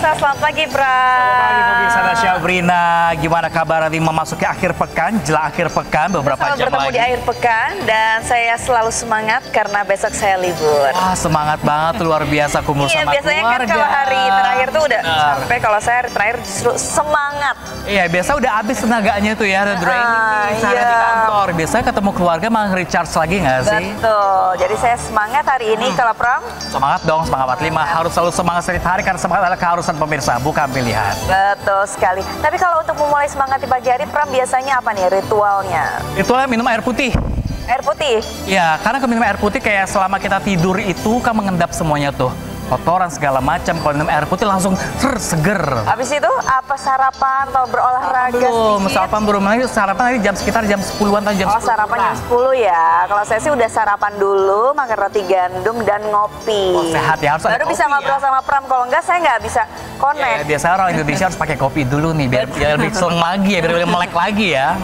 pemirsa, selamat pagi, Bra. Selamat pagi pemirsa dan Syabrina. Gimana kabar hari memasuki akhir pekan, jelang akhir pekan beberapa jam bertemu lagi. Di akhir pekan dan saya selalu semangat karena besok saya libur. Wah, semangat banget, luar biasa kumpul sama biasanya keluarga. Kan kalau hari terakhir tuh udah sampai, kalau saya hari terakhir justru semangat. Iya, biasa udah habis tenaganya tuh ya, draining di kantor. Biasanya ketemu keluarga malah recharge lagi nggak sih? Betul, jadi saya semangat hari ini. Kalau Pram? Semangat dong, semangat 45. Harus selalu semangat setiap hari karena semangat adalah keharusan pemirsa, bukan pilihan. Betul sekali. Tapi kalau untuk memulai semangat di pagi hari, Pram, biasanya apa nih ritualnya? Ritualnya minum air putih. Air putih? Ya, karena minum air putih kayak selama kita tidur itu kan mengendap semuanya tuh. Kotoran segala macam, kalau minum air putih langsung seger. Habis itu apa sarapan atau berolahraga belum, sedikit? sarapan belum lagi, sarapan tadi sekitar jam 10-an atau jam 10. Oh, sarapan jam 10 ya. Kalau saya sih udah sarapan dulu, makan roti gandum dan ngopi. Oh, sehat ya, harus ada baru kopi bisa ngobrol ya. sama Pram, kalau enggak saya nggak bisa connect. Ya, biasanya orang Indonesia harus pakai kopi dulu nih, biar lebih seleng lagi ya, biar lebih melek lagi ya.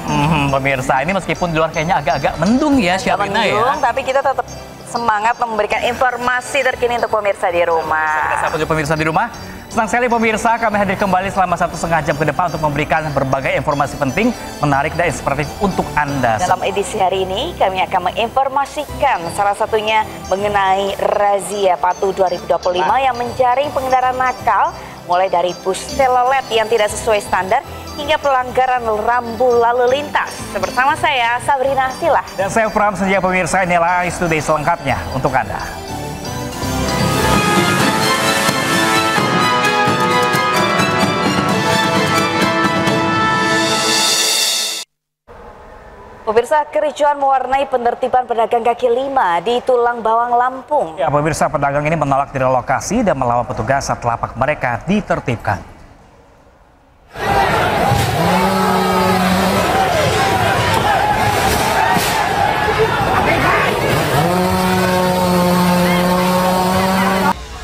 Pemirsa, ini meskipun di luar kayaknya agak-agak mendung ya, Syabrina ya. Tapi kita tetap semangat memberikan informasi terkini untuk pemirsa di rumah. Sapa pemirsa di rumah. Senang sekali pemirsa, kami hadir kembali selama 1,5 jam ke depan untuk memberikan berbagai informasi penting, menarik dan inspiratif untuk Anda. Dalam edisi hari ini, kami akan menginformasikan salah satunya mengenai razia Patuh 2025 yang menjaring pengendara nakal, mulai dari bus telolet yang tidak sesuai standar, hingga pelanggaran rambu lalu lintas. Bersama saya, Sabrina Silah. Dan saya Pram Senja pemirsa, inilah Ice Today selengkapnya untuk Anda. Pemirsa, kericuhan mewarnai penertiban pedagang kaki lima di Tulang Bawang, Lampung. Ya, pemirsa, pedagang ini menolak direlokasi dan melawan petugas saat lapak mereka ditertibkan.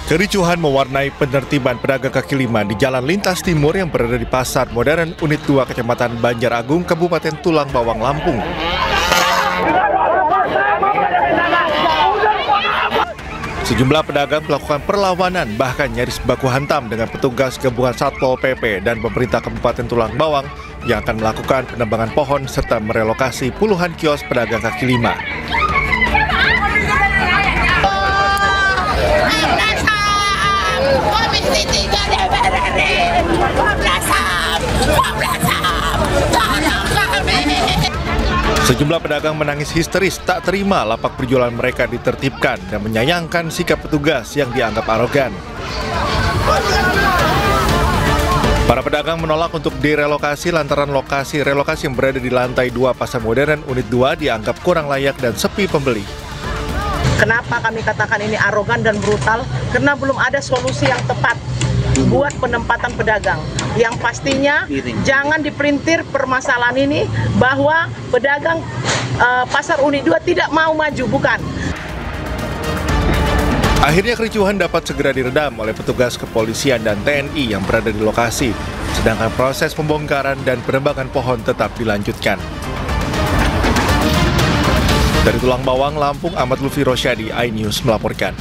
Kericuhan mewarnai penertiban pedagang kaki lima di Jalan Lintas Timur yang berada di Pasar Modern Unit 2 Kecamatan Banjar Agung, Kabupaten Tulang Bawang, Lampung. Sejumlah pedagang melakukan perlawanan, bahkan nyaris baku hantam dengan petugas gabungan Satpol PP dan pemerintah Kabupaten Tulang Bawang yang akan melakukan penebangan pohon serta merelokasi puluhan kios pedagang kaki lima. Sejumlah pedagang menangis histeris tak terima lapak berjualan mereka ditertibkan dan menyayangkan sikap petugas yang dianggap arogan. Para pedagang menolak untuk direlokasi lantaran lokasi relokasi yang berada di lantai 2 Pasar Modern Unit 2 dianggap kurang layak dan sepi pembeli. Kenapa kami katakan ini arogan dan brutal? Karena belum ada solusi yang tepat buat penempatan pedagang. Yang pastinya jangan dipelintir permasalahan ini bahwa pedagang Pasar Unit 2 tidak mau maju, bukan. Akhirnya kericuhan dapat segera diredam oleh petugas kepolisian dan TNI yang berada di lokasi. Sedangkan proses pembongkaran dan penebangan pohon tetap dilanjutkan. Dari Tulang Bawang, Lampung, Ahmad Lutfi Rosyadi, iNews melaporkan.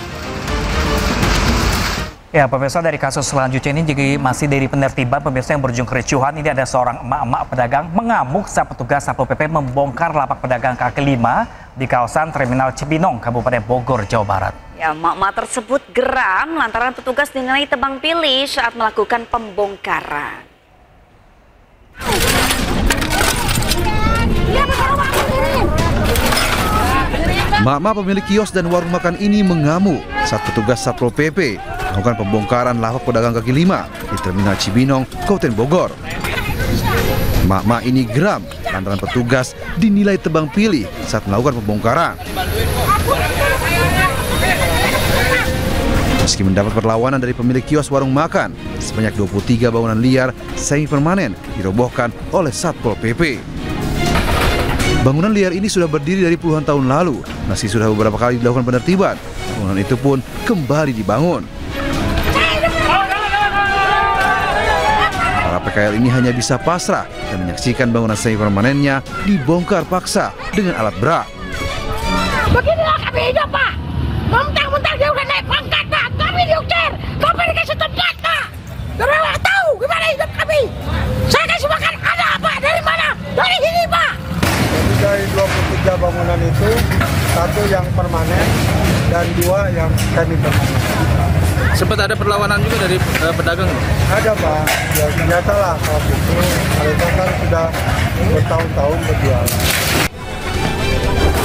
Ya, pemirsa, dari kasus selanjutnya ini juga masih dari penertiban pemirsa yang berujung kericuhan. Ini ada seorang emak-emak pedagang mengamuk saat petugas Satpol PP membongkar lapak pedagang kaki lima di kawasan Terminal Cibinong, Kabupaten Bogor, Jawa Barat. Ya, emak-emak tersebut geram lantaran petugas dinilai tebang pilih saat melakukan pembongkaran. Emak-emak pemilik kios dan warung makan ini mengamuk saat petugas Satpol PP melakukan pembongkaran lapak pedagang kaki lima di Terminal Cibinong, Kabupaten Bogor. Emak-emak ini geram lantaran petugas dinilai tebang pilih saat melakukan pembongkaran. Meski mendapat perlawanan dari pemilik kios warung makan, sebanyak 23 bangunan liar semi permanen dirobohkan oleh Satpol PP. Bangunan liar ini sudah berdiri dari puluhan tahun lalu, meski sudah beberapa kali dilakukan penertiban. Bangunan itu pun kembali dibangun. Para PKL ini hanya bisa pasrah dan menyaksikan bangunan semi permanennya dibongkar paksa dengan alat berat. Beginilah kami hidup, Pak. Mentang-mentang dia udah naik pangkat, Pak. Kami diukir, kami dikasih tempat, Pak. Terus kami permanen. Sempat ada perlawanan juga dari pedagang? Ada Pak, ya biasalah kalau itu. Mereka kan sudah bertahun-tahun berjualan.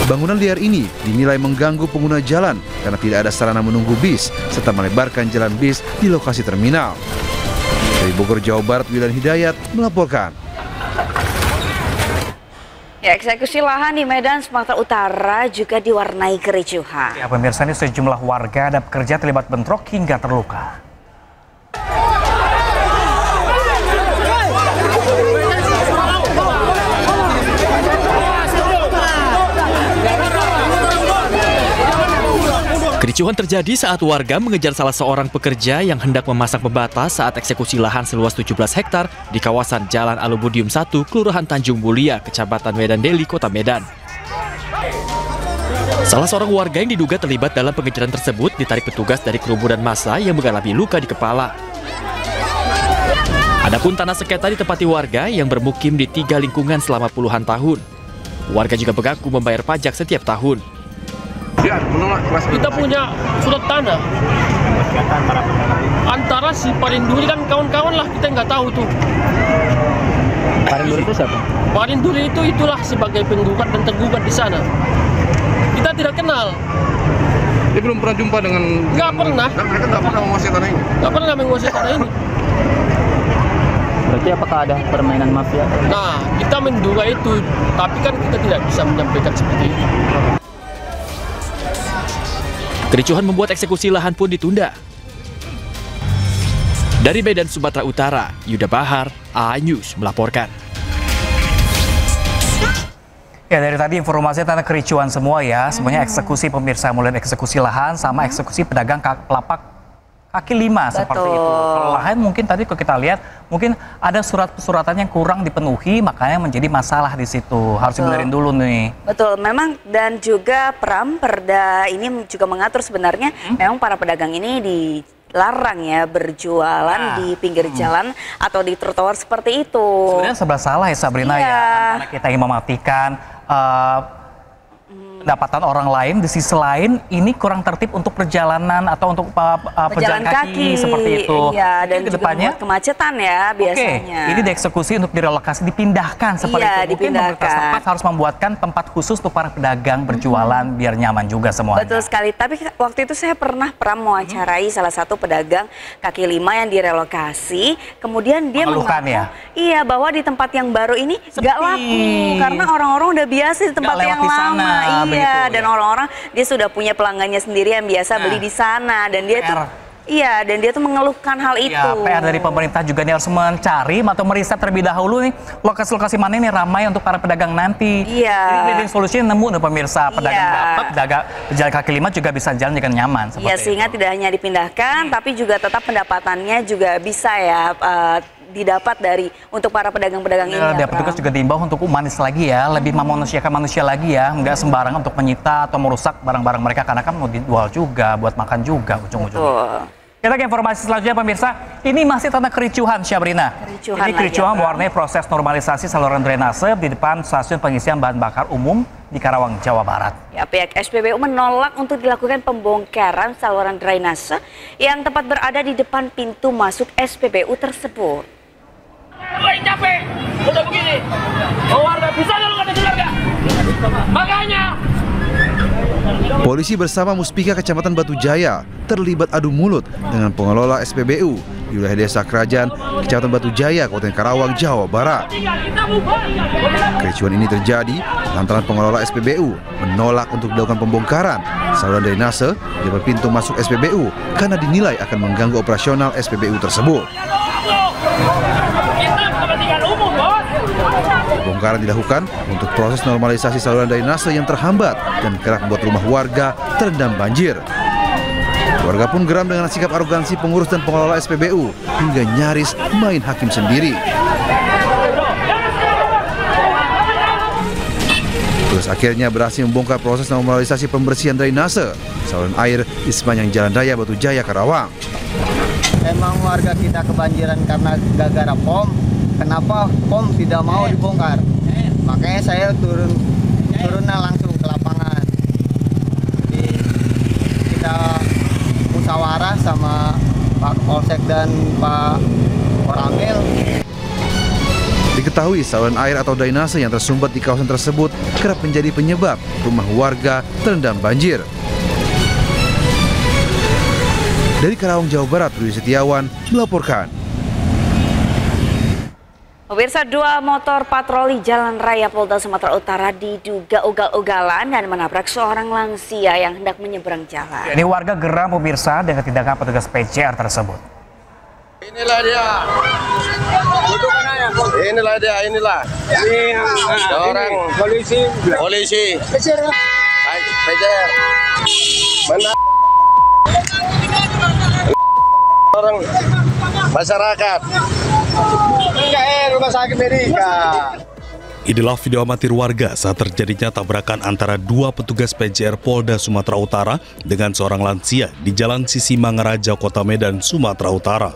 Bangunan liar ini dinilai mengganggu pengguna jalan karena tidak ada sarana menunggu bis serta melebarkan jalan bis di lokasi terminal. Dari Bogor, Jawa Barat, Wildan Hidayat melaporkan. Ya, eksekusi lahan di Medan, Sumatera Utara juga diwarnai kericuhan. Ya, pemirsa, ini sejumlah warga dan pekerja terlibat bentrok hingga terluka. Kericuhan terjadi saat warga mengejar salah seorang pekerja yang hendak memasang pembatas saat eksekusi lahan seluas 17 hektar di kawasan Jalan Aluminium 1, Kelurahan Tanjung Mulia, Kecamatan Medan Deli, Kota Medan. Salah seorang warga yang diduga terlibat dalam pengejaran tersebut ditarik petugas dari kerumunan massa yang mengalami luka di kepala. Adapun tanah sengketa ditempati warga yang bermukim di 3 lingkungan selama puluhan tahun. Warga juga mengaku membayar pajak setiap tahun. Kita punya surat tanah antara si Parinduri dan kawan-kawan lah, kita nggak tahu tuh. Parinduri itu siapa? Parinduri itulah sebagai penggugat dan tergugat di sana. Kita tidak kenal. Dia belum pernah jumpa dengan... Nggak pernah. Dan mereka nggak pernah menguasai tanah ini? Nggak pernah menguasai tanah ini. Berarti apakah ada permainan mafia? Nah, kita menduga itu, tapi kan kita tidak bisa menyampaikan seperti itu. Kericuhan membuat eksekusi lahan pun ditunda. Dari Medan, Sumatera Utara, Yuda Bahar, A-News melaporkan. Ya, dari tadi informasinya tentang kericuhan semua ya. Semuanya eksekusi pemirsa, mulai eksekusi lahan sama eksekusi pedagang lapak kaki lima seperti itu. Kalau lahan mungkin tadi kalau kita lihat mungkin ada surat-suratan yang kurang dipenuhi, makanya menjadi masalah di situ. Harus dibenerin dulu nih. Betul, memang dan juga Perda ini juga mengatur sebenarnya memang para pedagang ini dilarang ya berjualan di pinggir jalan atau di trotoar seperti itu. Sebenarnya serba salah ya Sabrina ya. Karena kita ingin mematikan pendapatan orang lain, di sisi lain ini kurang tertib untuk perjalanan atau untuk pejalan kaki seperti itu. Iya, dan kedepannya juga kemacetan ya biasanya. Ini dieksekusi untuk direlokasi, dipindahkan seperti itu. Mungkin pemerintah setempat harus membuatkan tempat khusus untuk para pedagang berjualan biar nyaman juga semuanya. Betul sekali. Tapi waktu itu saya pernah mewawancarai salah satu pedagang kaki lima yang direlokasi. Kemudian dia mengaku, iya, bahwa di tempat yang baru ini nggak laku karena orang-orang udah biasa di tempat yang lama. Iya, dan orang-orang dia sudah punya pelanggannya sendiri yang biasa beli di sana, dan dia tuh dan dia tuh mengeluhkan hal itu. Ya, PR dari pemerintah juga nih harus mencari atau meriset terlebih dahulu nih lokasi-lokasi mana ini ramai untuk para pedagang nanti. Iya. Jadi solusinya nemu nih pemirsa, pedagang dapat, pedagang pejalan kaki lima juga bisa jalan dengan nyaman. Iya, sehingga tidak hanya dipindahkan, tapi juga tetap pendapatannya juga bisa ya didapat dari untuk para pedagang-pedagang ini. Ya, petugas juga diimbau untuk humanis lagi ya, lebih memanusiakan manusia lagi ya, nggak sembarangan untuk menyita atau merusak barang-barang mereka karena kan mau dijual juga, buat makan juga ujung-ujungnya. Kita ke informasi selanjutnya pemirsa, ini masih tentang kericuhan Syabrina. Ini kericuhan mewarnai proses normalisasi saluran drainase di depan stasiun pengisian bahan bakar umum di Karawang, Jawa Barat. Ya, pihak SPBU menolak untuk dilakukan pembongkaran saluran drainase yang tepat berada di depan pintu masuk SPBU tersebut. Gue capek, udah begini. Warga bisa lu ada keluarga. Makanya Polisi bersama Muspika Kecamatan Batu Jaya terlibat adu mulut dengan pengelola SPBU di wilayah Desa Kerajaan, Kecamatan Batu Jaya, Kabupaten Karawang, Jawa Barat. Kericuhan ini terjadi lantaran pengelola SPBU menolak untuk dilakukan pembongkaran saluran drainase di depan pintu masuk SPBU karena dinilai akan mengganggu operasional SPBU tersebut. Pembongkaran dilakukan untuk proses normalisasi saluran drainase yang terhambat dan kerap membuat rumah warga terendam banjir. Warga pun geram dengan sikap arogansi pengurus dan pengelola SPBU hingga nyaris main hakim sendiri. Terus akhirnya berhasil membongkar proses normalisasi pembersihan drainase saluran air di sepanjang Jalan Raya Batu Jaya, Karawang. Emang warga kita kebanjiran karena gara-gara POM. Kenapa POM tidak mau dibongkar? Makanya saya turunnya langsung ke lapangan. Jadi kita sama Pak Polsek dan Pak Koramil. Diketahui saluran air atau drainase yang tersumbat di kawasan tersebut kerap menjadi penyebab rumah warga terendam banjir. Dari Karawang, Jawa Barat, Rudi Setiawan melaporkan. Pemirsa, 2 motor patroli Jalan Raya Polda Sumatera Utara diduga ugal-ugalan dan menabrak seorang lansia yang hendak menyeberang jalan. Ini warga geram pemirsa dengan tindakan petugas PCR tersebut. Inilah dia. Inilah dia, inilah. Ini orang polisi. PCR. Mana orang masyarakat. Rumah sakit Medika. Inilah video amatir warga saat terjadinya tabrakan antara 2 petugas PCR Polda Sumatera Utara dengan seorang lansia di Jalan Sisi Mangaraja, Kota Medan, Sumatera Utara.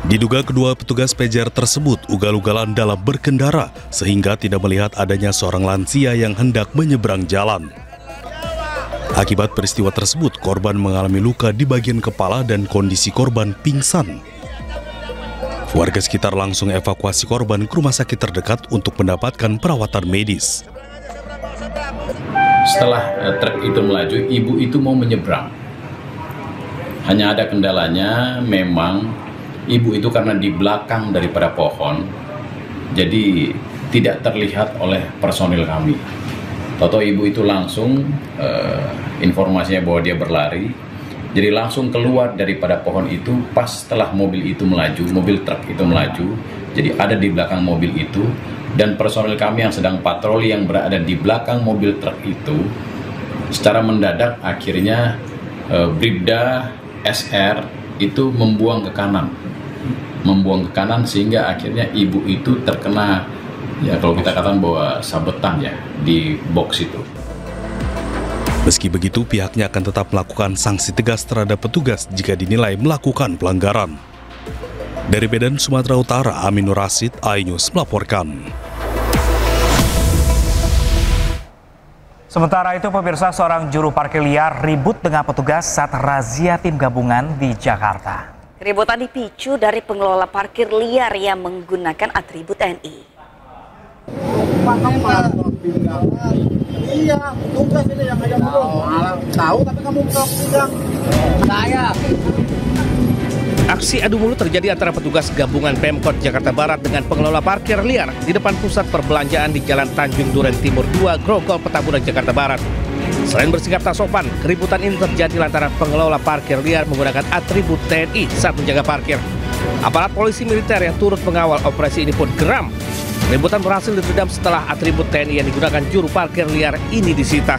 Diduga kedua petugas PCR tersebut ugal-ugalan dalam berkendara sehingga tidak melihat adanya seorang lansia yang hendak menyeberang jalan. Akibat peristiwa tersebut, korban mengalami luka di bagian kepala dan kondisi korban pingsan. Warga sekitar langsung evakuasi korban ke rumah sakit terdekat untuk mendapatkan perawatan medis. Setelah truk itu melaju, ibu itu mau menyeberang. Hanya ada kendalanya, memang ibu itu karena di belakang daripada pohon, jadi tidak terlihat oleh personil kami. Toto ibu itu langsung informasinya bahwa dia berlari, jadi langsung keluar daripada pohon itu pas setelah mobil itu melaju, mobil truk itu melaju, jadi ada di belakang mobil itu, dan personil kami yang sedang patroli yang berada di belakang mobil truk itu, secara mendadak akhirnya Bribda SR itu membuang ke kanan sehingga akhirnya ibu itu terkena, ya kalau kita katakan bahwa sabetan ya di box itu. Meski begitu, pihaknya akan tetap melakukan sanksi tegas terhadap petugas jika dinilai melakukan pelanggaran. Dari Medan, Sumatera Utara, Aminur Rasid, iNews melaporkan. Sementara itu, pemirsa, seorang juru parkir liar ribut dengan petugas saat razia tim gabungan di Jakarta. Keributan dipicu dari pengelola parkir liar yang menggunakan atribut TNI. Iya, tugas ini yang ngajak ngomong. Tahu tapi kamu belum bilang. Saya. Aksi adu mulut terjadi antara petugas gabungan Pemkot Jakarta Barat dengan pengelola parkir liar di depan pusat perbelanjaan di Jalan Tanjung Duren Timur 2, Grogol, Petamburan, Jakarta Barat. Selain bersikap tak sopan, keributan ini terjadi lantaran pengelola parkir liar menggunakan atribut TNI saat menjaga parkir. Aparat polisi militer yang turut mengawal operasi ini pun geram. Keributan berhasil diredam setelah atribut TNI yang digunakan juru parkir liar ini disita.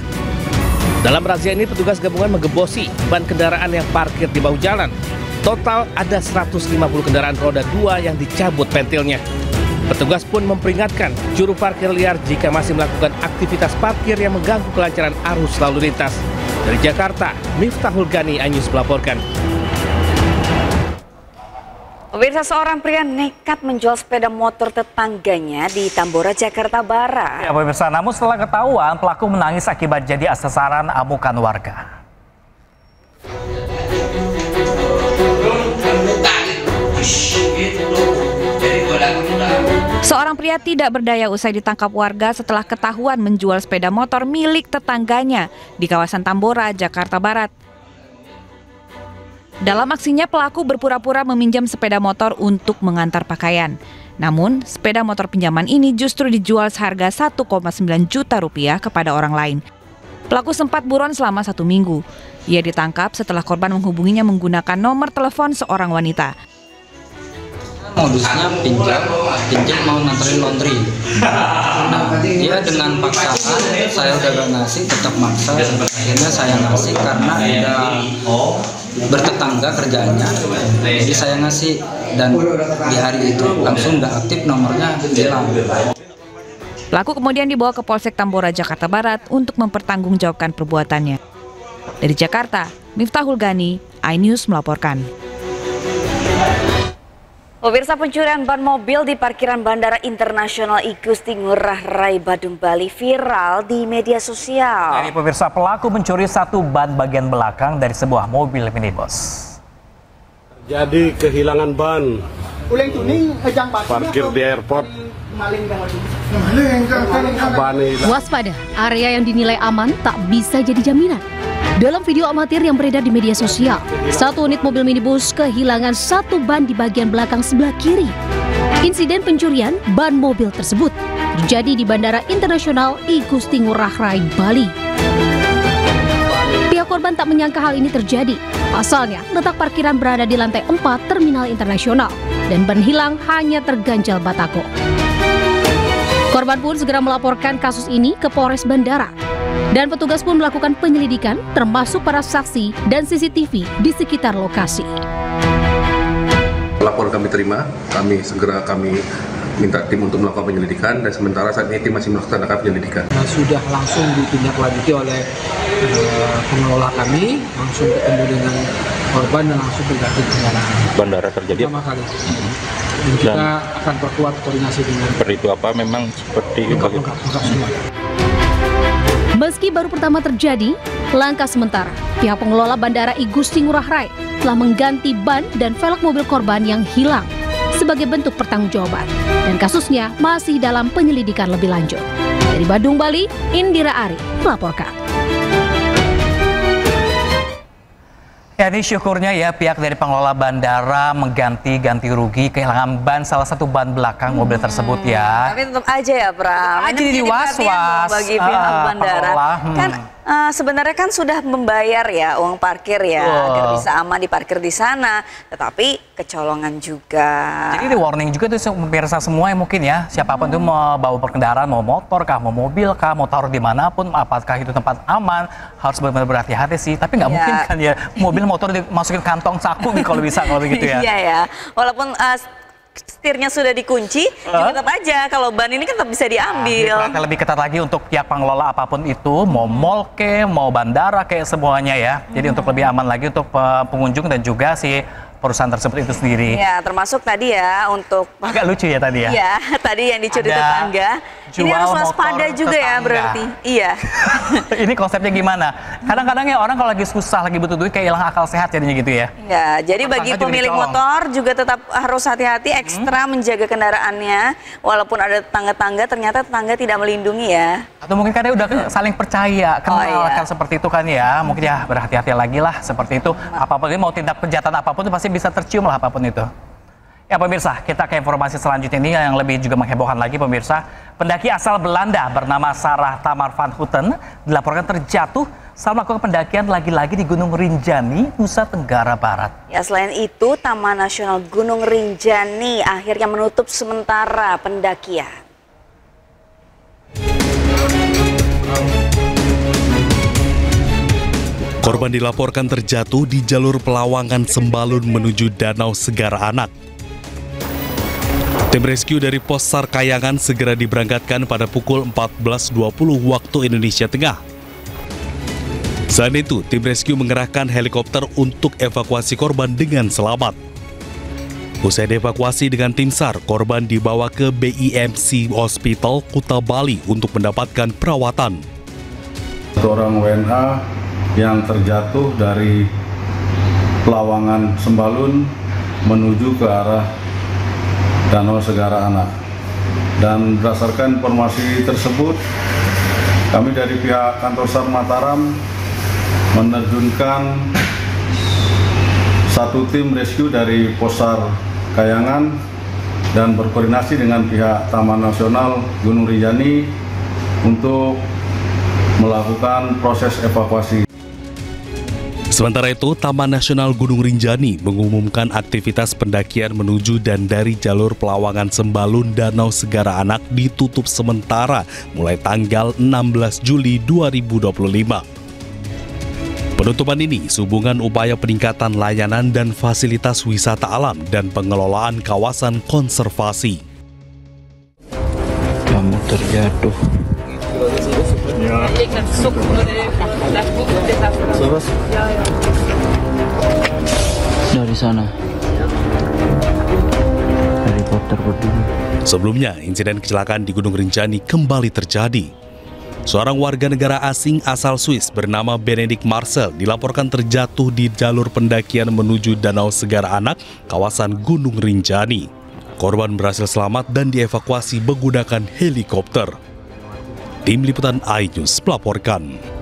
Dalam razia ini, petugas gabungan menggembosi ban kendaraan yang parkir di bahu jalan. Total ada 150 kendaraan roda 2 yang dicabut pentilnya. Petugas pun memperingatkan juru parkir liar jika masih melakukan aktivitas parkir yang mengganggu kelancaran arus lalu lintas. Dari Jakarta, Miftahul Gani, iNews melaporkan. Pemirsa, seorang pria nekat menjual sepeda motor tetangganya di Tambora, Jakarta Barat. Ya, pemirsa, namun setelah ketahuan, pelaku menangis akibat jadi sasaran amukan warga. Seorang pria tidak berdaya usai ditangkap warga setelah ketahuan menjual sepeda motor milik tetangganya di kawasan Tambora, Jakarta Barat. Dalam aksinya, pelaku berpura-pura meminjam sepeda motor untuk mengantar pakaian. Namun, sepeda motor pinjaman ini justru dijual seharga 1,9 juta rupiah kepada orang lain. Pelaku sempat buron selama 1 minggu. Ia ditangkap setelah korban menghubunginya menggunakan nomor telepon seorang wanita. Modusnya pinjam mau nganterin laundry. Nah, dia dengan paksaan, saya udah gak ngasih, tetap maksa. Akhirnya saya ngasih karena udah bertetangga kerjaannya, jadi saya ngasih, dan di hari itu langsung udah aktif, nomornya hilang. Pelaku kemudian dibawa ke Polsek Tambora, Jakarta Barat untuk mempertanggungjawabkan perbuatannya. Dari Jakarta, Miftahul Gani, iNews melaporkan. Pemirsa, pencurian ban mobil di parkiran Bandara Internasional I Gusti Ngurah Rai Badung Bali viral di media sosial. Jadi pemirsa, pelaku mencuri satu ban bagian belakang dari sebuah mobil minibus. Jadi kehilangan ban parkir di airport. Waspada, area yang dinilai aman tak bisa jadi jaminan. Dalam video amatir yang beredar di media sosial, satu unit mobil minibus kehilangan satu ban di bagian belakang sebelah kiri. Insiden pencurian ban mobil tersebut terjadi di Bandara Internasional I Gusti Ngurah Rai, Bali. Pihak korban tak menyangka hal ini terjadi. Pasalnya, letak parkiran berada di lantai 4 Terminal Internasional dan ban hilang hanya terganjal batako. Korban pun segera melaporkan kasus ini ke Polres Bandara. Dan petugas pun melakukan penyelidikan termasuk para saksi dan CCTV di sekitar lokasi. Laporan kami terima, kami minta tim untuk melakukan penyelidikan dan sementara saat ini tim masih melaksanakan penyelidikan. Sudah langsung ditindaklanjuti oleh pengelola kami, langsung ketemu dengan korban dan langsung berganti kendaraan. Bandara terjadi sama kali. Dan kita akan perkuat koordinasi dengan. Seperti itu apa memang seperti itu? Meski baru pertama terjadi, langkah sementara, pihak pengelola Bandara I Gusti Ngurah Rai telah mengganti ban dan velg mobil korban yang hilang sebagai bentuk pertanggungjawaban. Dan kasusnya masih dalam penyelidikan lebih lanjut. Dari Badung, Bali, Indira Ari melaporkan. Ya, ini syukurnya ya pihak dari pengelola bandara mengganti rugi kehilangan ban salah satu ban belakang mobil tersebut ya. Tapi tetap aja ya, Pram. Jadi was-was bagi pihak bandara. Kan sebenarnya kan sudah membayar ya uang parkir ya agar bisa aman diparkir di sana, tetapi kecolongan juga. Jadi di warning juga tuh pemirsa semua yang mungkin ya, siapapun tuh mau bawa perkendaraan, mau motor kah, mau mobil kah, mau taruh dimanapun, apakah itu tempat aman, harus benar-benar berhati-hati sih. Tapi nggak mungkin kan ya mobil motor dimasukin kantong saku nih kalau bisa kalau begitu ya. Iya ya, walaupun setirnya sudah dikunci, juga tetap aja kalau ban ini kan tetap bisa diambil. Lebih ketat lagi untuk pihak pengelola apapun itu, mau mall ke, mau bandara kayak semuanya ya. Jadi untuk lebih aman lagi untuk pengunjung dan juga si perusahaan tersebut itu sendiri. Ya, termasuk tadi ya untuk agak lucu ya tadi ya. Iya, tadi yang dicuri tetangga. Ini harus waspada juga ya berarti. Iya. Ini konsepnya gimana? Kadang-kadang ya orang kalau lagi susah, lagi butuh duit kayak hilang akal sehat jadinya gitu ya. Ya, jadi bagi pemilik motor juga tetap harus hati-hati ekstra menjaga kendaraannya. Walaupun ada tetangga-tetangga, ternyata tetangga tidak melindungi ya. Atau mungkin karena udah saling percaya, kenal kan seperti itu kan ya. Mungkin ya berhati-hati lagi lah seperti itu. Apapun mau tindak kejahatan apapun itu pasti bisa tercium lah apapun itu. Ya pemirsa, kita ke informasi selanjutnya ini yang lebih juga menghebohkan lagi pemirsa. Pendaki asal Belanda bernama Sarah Tamar van Houten dilaporkan terjatuh saat melakukan pendakian lagi-lagi di Gunung Rinjani, Nusa Tenggara Barat. Ya, selain itu Taman Nasional Gunung Rinjani akhirnya menutup sementara pendakian. Korban dilaporkan terjatuh di jalur Pelawangan Sembalun menuju Danau Segara Anak. Tim rescue dari Pos SAR Kayangan segera diberangkatkan pada pukul 14.20 waktu Indonesia Tengah. Selain itu, tim rescue mengerahkan helikopter untuk evakuasi korban dengan selamat. Usai dievakuasi dengan tim SAR, korban dibawa ke BIMC Hospital Kuta Bali untuk mendapatkan perawatan. Seorang WNA yang terjatuh dari Pelawangan Sembalun menuju ke arah Danau Segara Anak. Dan berdasarkan informasi tersebut, kami dari pihak Kantor SAR Mataram menerjunkan satu tim rescue dari Pos SAR Kayangan dan berkoordinasi dengan pihak Taman Nasional Gunung Rinjani untuk melakukan proses evakuasi. Sementara itu, Taman Nasional Gunung Rinjani mengumumkan aktivitas pendakian menuju dan dari jalur Pelawangan Sembalun Danau Segara Anak ditutup sementara mulai tanggal 16 Juli 2025. Penutupan ini sehubungan upaya peningkatan layanan dan fasilitas wisata alam dan pengelolaan kawasan konservasi. Kamu terjatuh. Dari sana. Sebelumnya, insiden kecelakaan di Gunung Rinjani kembali terjadi. Seorang warga negara asing asal Swiss bernama Benedict Marcel dilaporkan terjatuh di jalur pendakian menuju Danau Segar Anak, kawasan Gunung Rinjani. Korban berhasil selamat dan dievakuasi menggunakan helikopter. Tim Liputan iNews melaporkan.